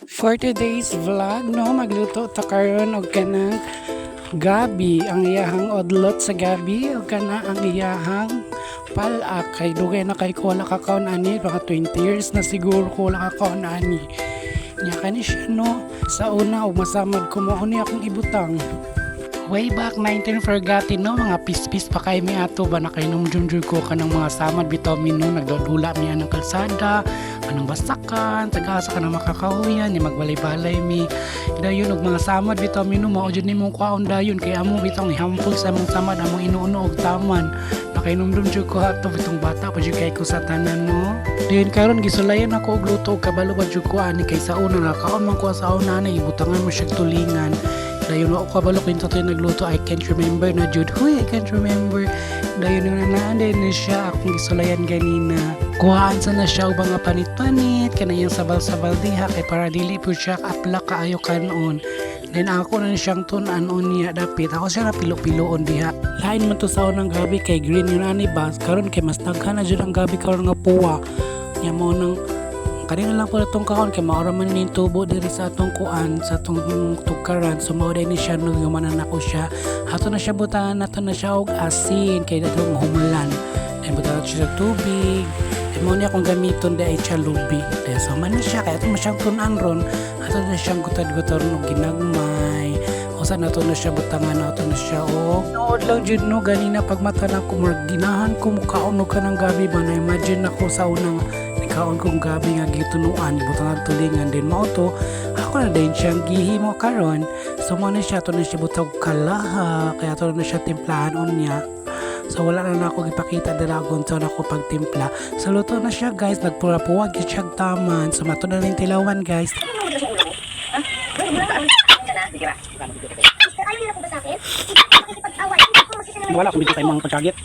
For today's vlog, no, magluto ta karon og kanang gabi, ang iyahang odlot sa gabi o kana ang iyahang palak kay dugay na kay ko wala kakaon ani mga 20 years na siguro ko wala kakaon ani nya kani siya no sa una og masamad ko mo ni akong ibutang way back 19 forgotten no mga pispis pa kay mi ato ba nakainom junjur ko kanang mga samad vitamin no nagdudula mi anang kalsada anang basakan tagasa ka na makakahuyan ni magbalay-balay mi dayon og mga samad vitamin no mao jud nimo kwaon dayon kay amo bitong ihampol sa among samad among inuuno og taman nakainom junjur ko ato bitong bata pa jud kay ko sa tanan no diyon karon gisulayan ako og luto og kabalo pa jud ko ani kay sa una nakaon man ko sa una ni ibutangan mo siya tulingan dayon ako kabalo ko yung nagluto I can't remember na jud huy I can't remember dayon yung nanaan na siya akong gisulayan ganina kuhaan sa na siya og mga panit-panit kanayang sabal-sabal diha kay para dili po siya apla kaayo kanon then ako na siyang tunan-on niya dapit ako siya na pilo-piloon diha lain man to sa unang gabi kay green yun ani ba karon kay mas daghan na jud ang gabi karon nga puwa nya mo nang kanina lang po itong kaon kay maura man ning tubo diri sa atong kuan sa atong tukaran so mao ni siya nung gumanan ako siya ato na siya butangan nato na siya og asin kay datong humulan then butangan siya sa tubig then mo niya akong gamiton dahil siya lubi dahil so man na siya kaya ato masyang tunan ron ato na siyang gutad-gutad og ginagmay o sa nato na siya butangan ato na siya og nood lang jud no ganina pag mata na ko ginahan ko mukaon og kanang gabi ba na imagine ako sa unang kaon kong gabi nga gitunuan ibutang tulingan din mao to ako na din siyang gihimo karon so mo na siya to na siya butog kalaha kaya to na siya timplahan on niya so wala na ako ipakita dalagon so na ako pagtimpla so luto na siya guys nagpura-puwag siya taman so mato na rin tilawan guys wala akong bigay tayo mga pagkagit